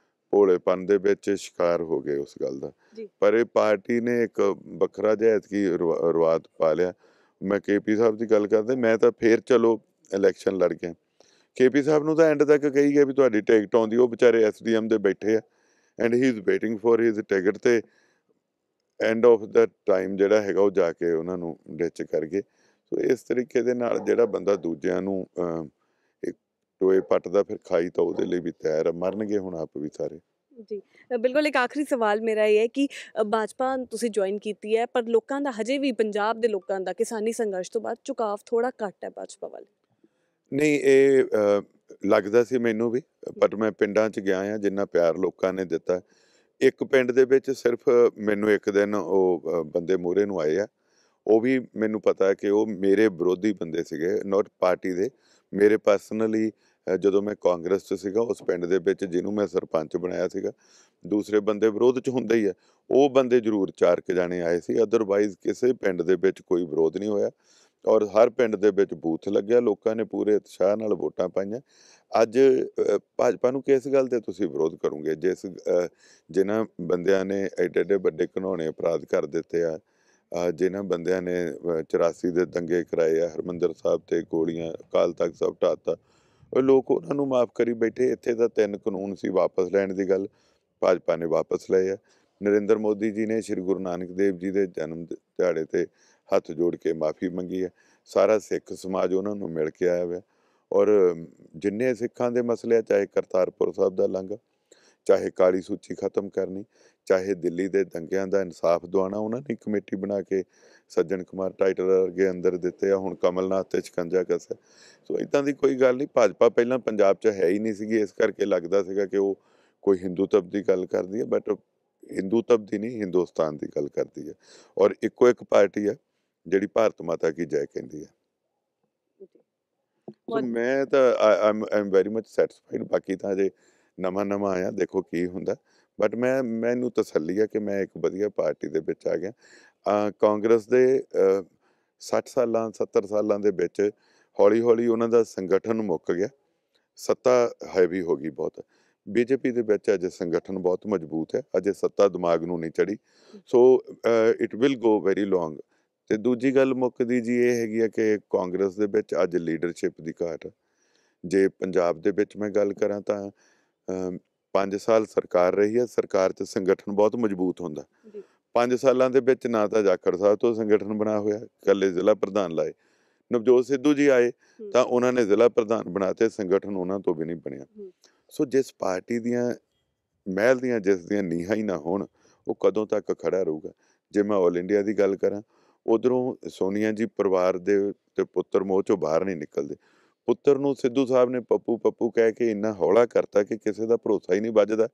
ਭੋਲੇਪਨ ਦੇ ਵਿੱਚ ਸ਼ਿਕਾਰ ਹੋ ਗਏ ਉਸ ਗੱਲ ਦਾ। ਪਰ ਇਹ ਪਾਰਟੀ ਨੇ ਇੱਕ ਵੱਖਰਾ ਜਿਹਾ ਐਤਕੀ ਰਿਵਾਜ ਪਾ ਲਿਆ। ਮੈਂ ਕੇਪੀ ਸਾਹਿਬ ਦੀ ਗੱਲ ਕਰਦਾ, ਮੈਂ ਤਾਂ ਫੇਰ ਚਲੋ ਇਲੈਕਸ਼ਨ ਲੜ ਗਿਆ। ਕੇਪੀ ਸਾਹਿਬ ਨੂੰ ਤਾਂ ਐਂਡ ਤੱਕ ਕਹੀ ਗਿਆ ਵੀ ਤੁਹਾਡੀ ਟਿਕਟ ਆਉਂਦੀ, ਉਹ ਵਿਚਾਰੇ ਐਸਡੀਐਮ ਦੇ ਬੈਠੇ ਆ and he is waiting for his ticket. ਤੇ ਐਂਡ ਆਫ ਦਾ ਟਾਈਮ ਜਿਹੜਾ ਹੈਗਾ ਉਹ ਜਾ ਕੇ ਉਹਨਾਂ ਨੂੰ ਡਿਚ ਕਰ ਗਏ। ਸੋ ਇਸ ਤਰੀਕੇ ਦੇ ਨਾਲ ਜਿਹੜਾ ਬੰਦਾ ਦੂਜਿਆਂ ਨੂੰ ਇੱਕ ਟੋਏ ਪੱਟਦਾ ਫਿਰ ਖਾਈ ਤਾਂ ਉਹਦੇ ਲਈ ਵੀ ਤਿਆਰ ਮਰਨਗੇ ਹੁਣ ਆਪ ਵੀ ਸਾਰੇ। ਜੀ ਬਿਲਕੁਲ। ਇੱਕ ਆਖਰੀ ਸਵਾਲ ਮੇਰਾ ਇਹ ਹੈ ਕਿ ਭਾਜਪਾ ਤੁਸੀਂ ਜੁਆਇਨ ਕੀਤੀ ਹੈ ਪਰ ਲੋਕਾਂ ਦਾ ਹਜੇ ਵੀ, ਪੰਜਾਬ ਦੇ ਲੋਕਾਂ ਦਾ ਕਿਸਾਨੀ ਸੰਘਰਸ਼ ਤੋਂ ਬਾਅਦ ਝੁਕਾਵ ਥੋੜਾ ਘੱਟ ਹੈ ਭਾਜਪਾ ਵੱਲ। ਨਹੀਂ, ਇਹ ਲੱਗਦਾ ਸੀ ਮੈਨੂੰ ਵੀ। ਪਰ ਮੈਂ ਪਿੰਡਾਂ 'ਚ ਗਿਆ ਹਾਂ, ਜਿੰਨਾ ਪਿਆਰ ਲੋਕਾਂ ਨੇ ਦਿੱਤਾ। ਇੱਕ ਪਿੰਡ ਦੇ ਵਿੱਚ ਸਿਰਫ ਮੈਨੂੰ ਇੱਕ ਦਿਨ ਉਹ ਬੰਦੇ ਮੂਹਰੇ ਨੂੰ ਆਏ ਆ, ਉਹ ਵੀ ਮੈਨੂੰ ਪਤਾ ਕਿ ਉਹ ਮੇਰੇ ਵਿਰੋਧੀ ਬੰਦੇ ਸੀਗੇ, ਨੋਟ ਪਾਰਟੀ ਦੇ। ਮੇਰੇ ਪਰਸਨਲੀ ਜਦੋਂ ਮੈਂ ਕਾਂਗਰਸ 'ਚ ਸੀਗਾ ਉਸ ਪਿੰਡ ਦੇ ਵਿੱਚ ਜਿਹਨੂੰ ਮੈਂ ਸਰਪੰਚ ਬਣਾਇਆ ਸੀਗਾ, ਦੂਸਰੇ ਬੰਦੇ ਵਿਰੋਧ 'ਚ ਹੁੰਦੇ ਹੀ ਆ, ਉਹ ਬੰਦੇ ਜ਼ਰੂਰ 4 ਕੁ ਜਾਣੇ ਆਏ ਸੀ। ਅਦਰਵਾਈਜ਼ ਕਿਸੇ ਪਿੰਡ ਦੇ ਵਿੱਚ ਕੋਈ ਵਿਰੋਧ ਨਹੀਂ ਹੋਇਆ ਔਰ ਹਰ ਪਿੰਡ ਦੇ ਵਿੱਚ ਬੂਥ ਲੱਗਿਆ, ਲੋਕਾਂ ਨੇ ਪੂਰੇ ਉਤਸ਼ਾਹ ਨਾਲ ਵੋਟਾਂ ਪਾਈਆਂ। ਅੱਜ ਭਾਜਪਾ ਨੂੰ ਕਿਸ ਗੱਲ ਤੇ ਤੁਸੀਂ ਵਿਰੋਧ ਕਰੋਗੇ? ਜਿਨ੍ਹਾਂ ਬੰਦਿਆਂ ਨੇ ਐਡੇ ਐਡੇ ਵੱਡੇ ਘਿਨੌਣੇ ਅਪਰਾਧ ਕਰ ਦਿੱਤੇ ਆ, ਜਿਨ੍ਹਾਂ ਬੰਦਿਆਂ ਨੇ 84 ਦੇ ਦੰਗੇ ਕਰਾਏ ਆ, ਹਰਿਮੰਦਰ ਸਾਹਿਬ ਤੇ ਗੋਲੀਆਂ, ਅਕਾਲ ਤਖਤ ਸਾਹਿਬ ਢਾਤਾ, ਉਹ ਲੋਕ ਉਹਨਾਂ ਨੂੰ ਮਾਫ ਕਰੀ ਬੈਠੇ। ਇੱਥੇ ਤਾਂ 3 ਕਾਨੂੰਨ ਸੀ ਵਾਪਸ ਲੈਣ ਦੀ ਗੱਲ, ਭਾਜਪਾ ਨੇ ਵਾਪਸ ਲਏ ਆ। ਨਰਿੰਦਰ ਮੋਦੀ ਜੀ ਨੇ ਸ਼੍ਰੀ ਗੁਰੂ ਨਾਨਕ ਦੇਵ ਜੀ ਦੇ ਜਨਮ ਦਿਹਾੜੇ ਤੇ ਹੱਥ ਜੋੜ ਕੇ ਮਾਫੀ ਮੰਗੀ ਹੈ। ਸਾਰਾ ਸਿੱਖ ਸਮਾਜ ਉਹਨਾਂ ਨੂੰ ਮਿਲ ਕੇ ਆਇਆ ਹੋਇਆ ਔਰ ਜਿੰਨੇ ਸਿੱਖਾਂ ਦੇ ਮਸਲੇ ਆ, ਚਾਹੇ ਕਰਤਾਰਪੁਰ ਸਾਹਿਬ ਦਾ ਲੰਘ, ਚਾਹੇ ਕਾਲੀ ਸੂਚੀ ਖਤਮ ਕਰਨੀ, ਚਾਹੇ ਦਿੱਲੀ ਦੇ ਦੰਗਿਆਂ ਦਾ ਇਨਸਾਫ ਦਿਵਾਉਣਾ, ਉਹਨਾਂ ਨੇ ਕਮੇਟੀ ਬਣਾ ਕੇ ਸੱਜਣ ਕੁਮਾਰ ਟਾਈਟਲ ਵਰਗੇ ਅੰਦਰ ਦਿੱਤੇ ਆ। ਹੁਣ ਕਮਲਨਾਥ ਤੇ ਸ਼ਿਕੰਜਾ ਕੱਸਿਆ। ਸੋ ਇੱਦਾਂ ਦੀ ਕੋਈ ਗੱਲ ਨਹੀਂ। ਭਾਜਪਾ ਪਹਿਲਾਂ ਪੰਜਾਬ 'ਚ ਹੈ ਹੀ ਨਹੀਂ ਸੀਗੀ, ਇਸ ਕਰਕੇ ਲੱਗਦਾ ਸੀਗਾ ਕਿ ਉਹ ਕੋਈ ਹਿੰਦੂਤਵ ਦੀ ਗੱਲ ਕਰਦੀ ਹੈ। ਬਟ ਹਿੰਦੂਤਵ ਦੀ ਨਹੀਂ, ਹਿੰਦੁਸਤਾਨ ਦੀ ਗੱਲ ਕਰਦੀ ਹੈ ਔਰ ਇੱਕੋ ਇੱਕ ਪਾਰਟੀ ਹੈ ਜਿਹੜੀ ਭਾਰਤ ਮਾਤਾ ਕੀ ਜੈ ਕਹਿੰਦੀ ਹੈ। ਸੋ ਮੈਂ ਤਾਂ I am very much satisfied. ਬਾਕੀ ਤਾਂ ਅਜੇ ਨਵਾਂ ਆਇਆ, ਦੇਖੋ ਕੀ ਹੁੰਦਾ। ਬਟ ਮੈਨੂੰ ਤਸੱਲੀ ਆ ਕਿ ਮੈਂ ਇੱਕ ਵਧੀਆ ਪਾਰਟੀ ਦੇ ਵਿੱਚ ਆ ਗਿਆ। ਕਾਂਗਰਸ ਦੇ 60 ਸਾਲਾਂ 70 ਸਾਲਾਂ ਦੇ ਵਿੱਚ ਹੌਲੀ ਹੌਲੀ ਉਹਨਾਂ ਦਾ ਸੰਗਠਨ ਮੁੱਕ ਗਿਆ, ਸੱਤਾ ਹੈਵੀ ਹੋ ਗਈ ਬਹੁਤ। ਬੀਜੇਪੀ ਦੇ ਵਿੱਚ ਅਜੇ ਸੰਗਠਨ ਬਹੁਤ ਮਜ਼ਬੂਤ ਹੈ, ਅਜੇ ਸੱਤਾ ਦਿਮਾਗ ਨੂੰ ਨਹੀਂ ਚੜੀ, so it will go very long. ਤੇ ਦੂਜੀ ਗੱਲ ਮੁੱਕਦੀ ਜੀ ਇਹ ਹੈਗੀ ਆ ਕਿ ਕਾਂਗਰਸ ਦੇ ਵਿੱਚ ਅੱਜ ਲੀਡਰਸ਼ਿਪ ਦੀ ਘਾਟ। ਜੇ ਪੰਜਾਬ ਦੇ ਵਿੱਚ ਮੈਂ ਗੱਲ ਕਰਾਂ ਤਾਂ 5 ਸਾਲ ਸਰਕਾਰ ਰਹੀ ਹੈ, ਸਰਕਾਰ 'ਚ ਸੰਗਠਨ ਬਹੁਤ ਮਜ਼ਬੂਤ ਹੁੰਦਾ। 5 ਸਾਲਾਂ ਦੇ ਵਿੱਚ ਨਾ ਤਾਂ ਜਾਖੜ ਸਾਹਿਬ ਤੋਂ ਸੰਗਠਨ ਬਣਾ ਹੋਇਆ, ਇਕੱਲੇ ਜ਼ਿਲ੍ਹਾ ਪ੍ਰਧਾਨ ਲਾਏ। ਨਵਜੋਤ ਸਿੱਧੂ ਜੀ ਆਏ ਤਾਂ ਉਹਨਾਂ ਨੇ ਜ਼ਿਲ੍ਹਾ ਪ੍ਰਧਾਨ ਬਣਾਤੇ, ਸੰਗਠਨ ਉਹਨਾਂ ਤੋਂ ਵੀ ਨਹੀਂ ਬਣਿਆ। ਸੋ ਜਿਸ ਪਾਰਟੀ ਦੀਆਂ ਮਹਿਲ ਦੀਆਂ ਜਿਸ ਦੀਆਂ ਨੀਹਾਂ ਹੀ ਨਾ ਹੋਣ, ਉਹ ਕਦੋਂ ਤੱਕ ਖੜਾ ਰਹੂਗਾ। ਜੇ ਮੈਂ ਆਲ ਇੰਡੀਆ ਦੀ ਗੱਲ ਕਰਾਂ, ਉਧਰੋਂ ਸੋਨੀਆ ਜੀ ਪਰਿਵਾਰ ਦੇ ਤੇ ਪੁੱਤਰ ਮੋਹ ਚੋਂ ਬਾਹਰ ਨਹੀਂ ਨਿਕਲਦੇ। ਪੁੱਤਰ ਨੂੰ ਸਿੱਧੂ ਸਾਹਿਬ ਨੇ ਪੱਪੂ ਪੱਪੂ ਕਹਿ ਕੇ ਇੰਨਾ ਹੌਲਾ ਕਰਤਾ ਕਿ ਕਿਸੇ ਦਾ ਭਰੋਸਾ ਹੀ ਨਹੀਂ ਵੱਜਦਾ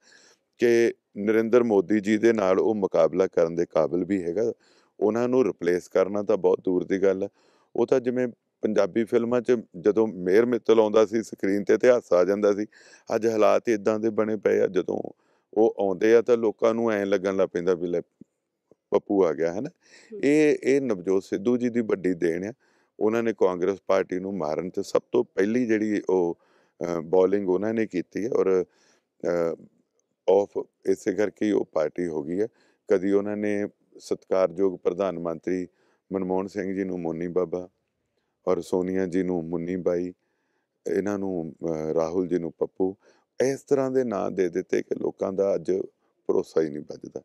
ਕਿ ਨਰਿੰਦਰ ਮੋਦੀ ਜੀ ਦੇ ਨਾਲ ਉਹ ਮੁਕਾਬਲਾ ਕਰਨ ਦੇ ਕਾਬਿਲ ਵੀ ਹੈਗਾ। ਉਹਨਾਂ ਨੂੰ ਰਿਪਲੇਸ ਕਰਨਾ ਤਾਂ ਬਹੁਤ ਦੂਰ ਦੀ ਗੱਲ ਹੈ। ਉਹ ਤਾਂ ਜਿਵੇਂ ਪੰਜਾਬੀ ਫਿਲਮਾਂ 'ਚ ਜਦੋਂ ਮੇਹਰ ਮਿੱਤਲ ਆਉਂਦਾ ਸੀ ਸਕਰੀਨ ਤੇ ਹਾਸਾ ਆ ਜਾਂਦਾ ਸੀ, ਅੱਜ ਹਾਲਾਤ ਇੱਦਾਂ ਦੇ ਬਣੇ ਪਏ ਆ, ਜਦੋਂ ਉਹ ਆਉਂਦੇ ਆ ਤਾਂ ਲੋਕਾਂ ਨੂੰ ਐਂ ਲੱਗਣ ਲੱਗ ਪੈਂਦਾ ਵੀ ਲੈ ਪੱਪੂ ਆ ਗਿਆ, ਹੈ ਨਾ। ਇਹ ਨਵਜੋਤ ਸਿੱਧੂ ਜੀ ਦੀ ਵੱਡੀ ਦੇਣ ਆ। ਉਹਨਾਂ ਨੇ ਕਾਂਗਰਸ ਪਾਰਟੀ ਨੂੰ ਮਾਰਨ 'ਚ ਸਭ ਤੋਂ ਪਹਿਲੀ ਜਿਹੜੀ ਉਹ ਬੋਲਿੰਗ ਉਹਨਾਂ ਨੇ ਕੀਤੀ ਹੈ, ਔਰ ਆਫ ਇਸੇ ਕਰਕੇ ਹੀ ਉਹ ਪਾਰਟੀ ਹੋ ਗਈ ਹੈ। ਕਦੀ ਉਹਨਾਂ ਨੇ ਸਤਿਕਾਰਯੋਗ ਪ੍ਰਧਾਨ ਮੰਤਰੀ ਮਨਮੋਹਨ ਸਿੰਘ ਜੀ ਨੂੰ ਮੋਨੀ ਬਾਬਾ, ਔਰ ਸੋਨੀਆ ਜੀ ਨੂੰ ਮੁੰਨੀ ਬਾਈ, ਇਹਨਾਂ ਨੂੰ ਰਾਹੁਲ ਜੀ ਨੂੰ ਪੱਪੂ, ਇਸ ਤਰ੍ਹਾਂ ਦੇ ਨਾਂ ਦੇ ਦਿੱਤੇ ਕਿ ਲੋਕਾਂ ਦਾ ਅੱਜ ਭਰੋਸਾ ਹੀ ਨਹੀਂ ਵੱਜਦਾ।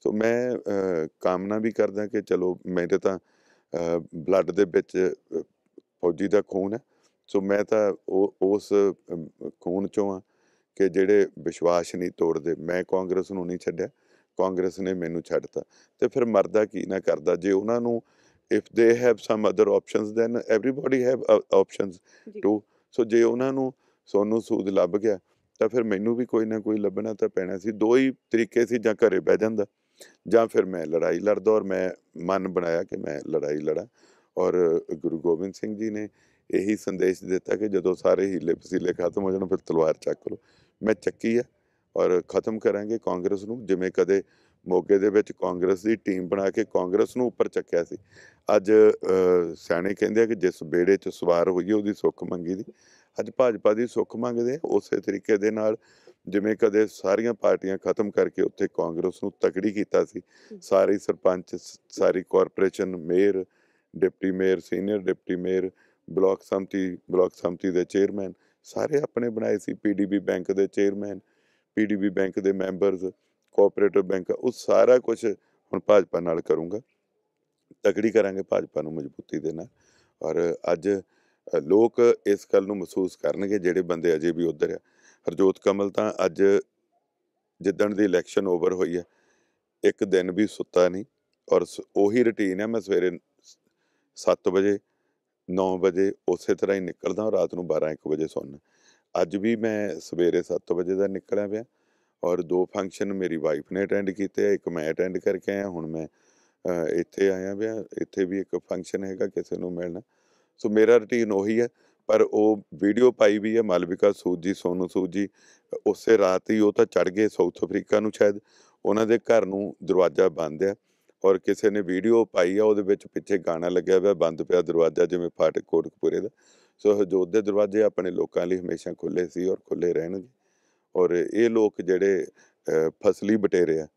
ਸੋ ਮੈਂ ਕਾਮਨਾ ਵੀ ਕਰਦਾ ਕਿ ਚਲੋ, ਮੇਰੇ ਤਾਂ ਬਲੱਡ ਦੇ ਵਿੱਚ ਫੌਜੀ ਦਾ ਖੂਨ ਹੈ, ਸੋ ਮੈਂ ਤਾਂ ਉਸ ਖੂਨ 'ਚੋਂ ਆ ਕਿ ਜਿਹੜੇ ਵਿਸ਼ਵਾਸ ਨਹੀਂ ਤੋੜਦੇ। ਮੈਂ ਕਾਂਗਰਸ ਨੂੰ ਨਹੀਂ ਛੱਡਿਆ, ਕਾਂਗਰਸ ਨੇ ਮੈਨੂੰ ਛੱਡਤਾ। ਤੇ ਫਿਰ ਮਰਦਾ ਕੀ ਨਾ ਕਰਦਾ। ਜੇ ਉਹਨਾਂ ਨੂੰ if they have some other options then everybody have options too। ਸੋ ਜੇ ਉਹਨਾਂ ਨੂੰ ਸੋਨੂੰ ਸੂਦ ਲੱਭ ਗਿਆ ਤਾਂ ਫਿਰ ਮੈਨੂੰ ਵੀ ਕੋਈ ਨਾ ਕੋਈ ਲੱਭਣਾ ਤਾਂ ਪੈਣਾ ਸੀ। ਦੋ ਹੀ ਤਰੀਕੇ ਸੀ, ਜਾਂ ਘਰੇ ਬਹਿ ਜਾਂਦਾ ਜਾਂ ਫਿਰ ਮੈਂ ਲੜਾਈ ਲੜਦਾ। ਔਰ ਮੈਂ ਮਨ ਬਣਾਇਆ ਕਿ ਮੈਂ ਲੜਾਈ ਲੜਾਂ। ਔਰ ਗੁਰੂ ਗੋਬਿੰਦ ਸਿੰਘ ਜੀ ਨੇ ਇਹੀ ਸੰਦੇਸ਼ ਦਿੱਤਾ ਕਿ ਜਦੋਂ ਸਾਰੇ ਹੀਲੇ ਵਸੀਲੇ ਖਤਮ ਹੋ ਜਾਣ ਫਿਰ ਤਲਵਾਰ ਚੱਕ ਲਓ। ਮੈਂ ਚੱਕੀ ਆ ਔਰ ਖਤਮ ਕਰਾਂਗੇ ਕਾਂਗਰਸ ਨੂੰ, ਜਿਵੇਂ ਕਦੇ ਮੋਗੇ ਦੇ ਵਿੱਚ ਕਾਂਗਰਸ ਦੀ ਟੀਮ ਬਣਾ ਕੇ ਕਾਂਗਰਸ ਨੂੰ ਉੱਪਰ ਚੱਕਿਆ ਸੀ। ਅੱਜ ਸਿਆਣੇ ਕਹਿੰਦੇ ਆ ਕਿ ਜਿਸ ਬੇੜੇ 'ਚ ਸਵਾਰ ਹੋਈਏ ਉਹਦੀ ਸੁੱਖ ਮੰਗੀ ਦੀ। ਅੱਜ ਭਾਜਪਾ ਦੀ ਸੁੱਖ ਮੰਗਦੇ ਆ। ਉਸੇ ਤਰੀਕੇ ਦੇ ਨਾਲ ਜਿਵੇਂ ਕਦੇ ਸਾਰੀਆਂ ਪਾਰਟੀਆਂ ਖਤਮ ਕਰਕੇ ਉੱਥੇ ਕਾਂਗਰਸ ਨੂੰ ਤਕੜੀ ਕੀਤਾ ਸੀ, ਸਾਰੇ ਸਰਪੰਚ, ਸਾਰੀ corporation, mayor, deputy mayor, senior deputy mayor, block samiti ਦੇ ਚੇਅਰਮੈਨ ਸਾਰੇ ਆਪਣੇ ਬਣਾਏ ਸੀ, ਪੀਡੀਬੀ ਬੈਂਕ ਦੇ ਚੇਅਰਮੈਨ, ਪੀਡੀਬੀ ਬੈਂਕ ਦੇ ਮੈਂਬਰਸ, ਕੋਆਪਰੇਟਿਵ ਬੈਂਕ, ਉਹ ਸਾਰਾ ਕੁਝ ਹੁਣ ਭਾਜਪਾ ਨਾਲ ਕਰੂੰਗਾ। ਤਕੜੀ ਕਰਾਂਗੇ ਭਾਜਪਾ ਨੂੰ ਮਜ਼ਬੂਤੀ ਦੇ ਨਾਲ। ਔਰ ਅੱਜ ਲੋਕ ਇਸ ਗੱਲ ਨੂੰ ਮਹਿਸੂਸ ਕਰਨਗੇ ਜਿਹੜੇ ਬੰਦੇ ਅਜੇ ਵੀ ਉੱਧਰ ਆ। ਹਰਜੋਤ ਕਮਲ ਤਾਂ ਅੱਜ ਜਿੱਦਣ ਦੀ ਇਲੈਕਸ਼ਨ ਓਵਰ ਹੋਈ ਹੈ ਇੱਕ ਦਿਨ ਵੀ ਸੁੱਤਾ ਨਹੀਂ, ਔਰ ਉਹੀ ਰੂਟੀਨ ਹੈ। ਮੈਂ ਸਵੇਰੇ 7 ਵਜੇ 9 ਵਜੇ ਉਸੇ ਤਰ੍ਹਾਂ ਹੀ ਨਿਕਲਦਾ, ਔਰ ਰਾਤ ਨੂੰ 12-1 ਵਜੇ ਸੌਂਦਾ। ਅੱਜ ਵੀ ਮੈਂ ਸਵੇਰੇ 7 ਵਜੇ ਦਾ ਨਿਕਲਿਆ ਪਿਆ, ਔਰ 2 ਫੰਕਸ਼ਨ ਮੇਰੀ ਵਾਈਫ ਨੇ ਅਟੈਂਡ ਕੀਤੇ ਆ, ਇੱਕ ਮੈਂ ਅਟੈਂਡ ਕਰਕੇ ਆਇਆ। ਹੁਣ ਮੈਂ ਇੱਥੇ ਆਇਆ ਪਿਆ, ਇੱਥੇ ਵੀ ਇੱਕ ਫੰਕਸ਼ਨ ਹੈਗਾ ਕਿਸੇ ਨੂੰ ਮਿਲਣਾ। ਸੋ ਮੇਰਾ ਰੂਟੀਨ ਉਹੀ ਹੈ। ਪਰ ਉਹ ਵੀਡੀਓ ਪਾਈ ਵੀ ਹੈ ਮਾਲਵਿਕਾ ਸੂਦ ਜੀ, ਸੋਨੂੰ ਸੂਦ ਜੀ ਉਸੇ ਰਾਤ ਹੀ ਉਹ ਤਾਂ ਚੜ੍ਹ ਗਏ ਸਾਊਥ ਅਫਰੀਕਾ ਨੂੰ, ਸ਼ਾਇਦ ਉਹਨਾਂ ਦੇ ਘਰ ਨੂੰ ਦਰਵਾਜ਼ਾ ਬੰਦ ਆ, ਔਰ ਕਿਸੇ ਨੇ ਵੀਡੀਓ ਪਾਈ ਆ ਉਹਦੇ ਵਿੱਚ ਪਿੱਛੇ ਗਾਣਾ ਲੱਗਿਆ ਹੋਇਆ, ਬੰਦ ਪਿਆ ਦਰਵਾਜ਼ਾ ਜਿਵੇਂ ਫਾਟਕ ਕੋਟਕਪੂਰੇ ਦਾ। ਸੋ ਹਰਜੋਤ ਦੇ ਦਰਵਾਜ਼ੇ ਆਪਣੇ ਲੋਕਾਂ ਲਈ ਹਮੇਸ਼ਾ ਖੁੱਲ੍ਹੇ ਸੀ ਔਰ ਖੁੱਲ੍ਹੇ ਰਹਿਣਗੇ। ਔਰ ਇਹ ਲੋਕ ਜਿਹੜੇ ਫਸਲੀ ਬਟੇਰੇ ਆ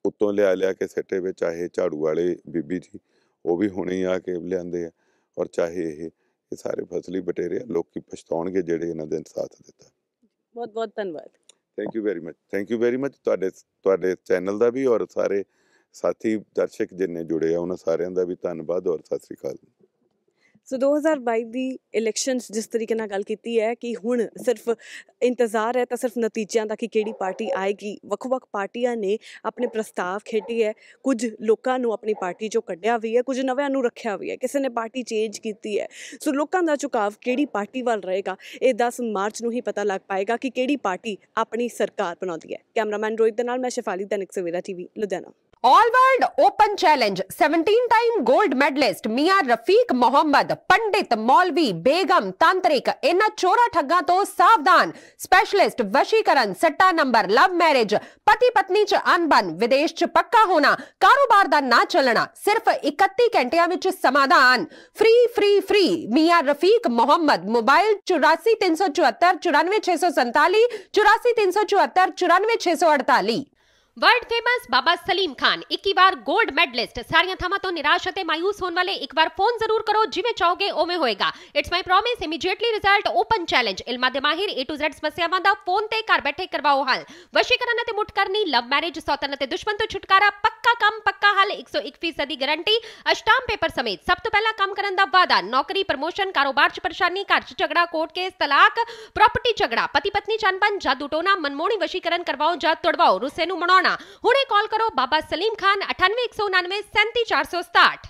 ਉੱਤੋਂ ਲਿਆ ਕੇ ਸਿੱਟੇ ਵਿੱਚ, ਚਾਹੇ ਝਾੜੂ ਵਾਲੇ ਬੀਬੀ ਜੀ ਉਹ ਵੀ ਹੁਣੇ ਆ ਕੇ ਲਿਆਂਦੇ ਆ, ਔਰ ਚਾਹੇ ਇਹ ਸਾਰੇ ਫਸਲੀ ਬਟੇਰੇ ਆ। ਲੋਕੀ ਪਛਤਾਉਣਗੇ ਜਿਹੜੇ ਇਹਨਾਂ ਦੇ ਸਾਥ ਦਿੱਤਾ। ਬਹੁਤ ਬਹੁਤ ਧੰਨਵਾਦ। ਥੈਂਕ ਯੂ ਵੈਰੀ ਮਚ ਤੁਹਾਡੇ ਚੈਨਲ ਦਾ ਵੀ, ਔਰ ਸਾਰੇ ਸਾਥੀ ਦਰਸ਼ਕ ਜਿੰਨੇ ਜੁੜੇ ਆ ਉਹਨਾਂ ਸਾਰਿਆਂ ਦਾ ਵੀ ਧੰਨਵਾਦ, ਔਰ ਸਤਿ ਸ੍ਰੀ ਅਕਾਲ। ਸੋ 2022 ਦੀ ਇਲੈਕਸ਼ਨਸ ਜਿਸ ਤਰੀਕੇ ਨਾਲ ਗੱਲ ਕੀਤੀ ਹੈ ਕਿ ਹੁਣ ਸਿਰਫ ਇੰਤਜ਼ਾਰ ਹੈ ਤਾਂ ਸਿਰਫ ਨਤੀਜਿਆਂ ਦਾ ਕਿ ਕਿਹੜੀ ਪਾਰਟੀ ਆਏਗੀ। ਵੱਖ-ਵੱਖ ਪਾਰਟੀਆਂ ਨੇ ਆਪਣੇ ਪ੍ਰਸਤਾਵ ਖੇਡੇ ਹੈ, ਕੁਝ ਲੋਕਾਂ ਨੂੰ ਆਪਣੀ ਪਾਰਟੀ 'ਚੋਂ ਕੱਢਿਆ ਵੀ ਹੈ, ਕੁਝ ਨਵਿਆਂ ਨੂੰ ਰੱਖਿਆ ਵੀ ਹੈ, ਕਿਸੇ ਨੇ ਪਾਰਟੀ ਚੇਂਜ ਕੀਤੀ ਹੈ। ਸੋ ਲੋਕਾਂ ਦਾ ਝੁਕਾਵ ਕਿਹੜੀ ਪਾਰਟੀ ਵੱਲ ਰਹੇਗਾ ਇਹ 10 ਮਾਰਚ ਨੂੰ ਹੀ ਪਤਾ ਲੱਗ ਪਾਏਗਾ ਕਿ ਕਿਹੜੀ ਪਾਰਟੀ ਆਪਣੀ ਸਰਕਾਰ ਬਣਾਉਂਦੀ ਹੈ। ਕੈਮਰਾਮੈਨ ਰੋਹਿਤ ਦੇ ਨਾਲ ਮੈਂ Shefali, Dainik Savera TV, Ludhiana. All world open challenge 17 time gold medallist Miyan Rafiq Mohammad, पंडित, मौलवी, बेगम, तांत्रिक, इन्हां चोरा ठग्गां तो सावधान। स्पेशलिस्ट वशीकरण, सट्टा नंबर, लव मैरिज, पति पत्नी च अनबन, विदेश च पक्का होना, कारोबार दा ना चलना, सिर्फ 31 घंटियां विच समाधान। Free free free Miyan Rafiq Mohammad. Mobile 84 374 94 647, 84 374 94 648। World famous Baba Salim Khan 21 बार गोल्ड मेडलिस्ट। सारियां थावां तो निराश ते मायूस होने वाले एक बार फोन जरूर करो, जिवें चाहोगे उवें होएगा। It's my promise, immediately result, open challenge. इल्मा दे माहिर A to Z समस्यावां दा फोन ते घर बैठे करवाओ हल। वशीकरण ते मुठ करनी, लव मैरिज, सौतन ते दुश्मन तो छुटकारा, पक्का काम पक्का हल, 101% गारंटी, अष्टाम पेपर समेत। सब तो पहला काम करन दा वादा, नौकरी, प्रमोशन, कारोबार च परेशानी, घर च झगड़ा, कोर्ट केस, तलाक, प्रॉपर्टी झगड़ा, पति पत्नी च अनबन, जादू टोना, मनमोहनी वशीकरण करवाओ जा तुड़वाओ, रुस्से नूं मनाउणा। हुणे कॉल करो बाबा सलीम खान 98 199 37 467।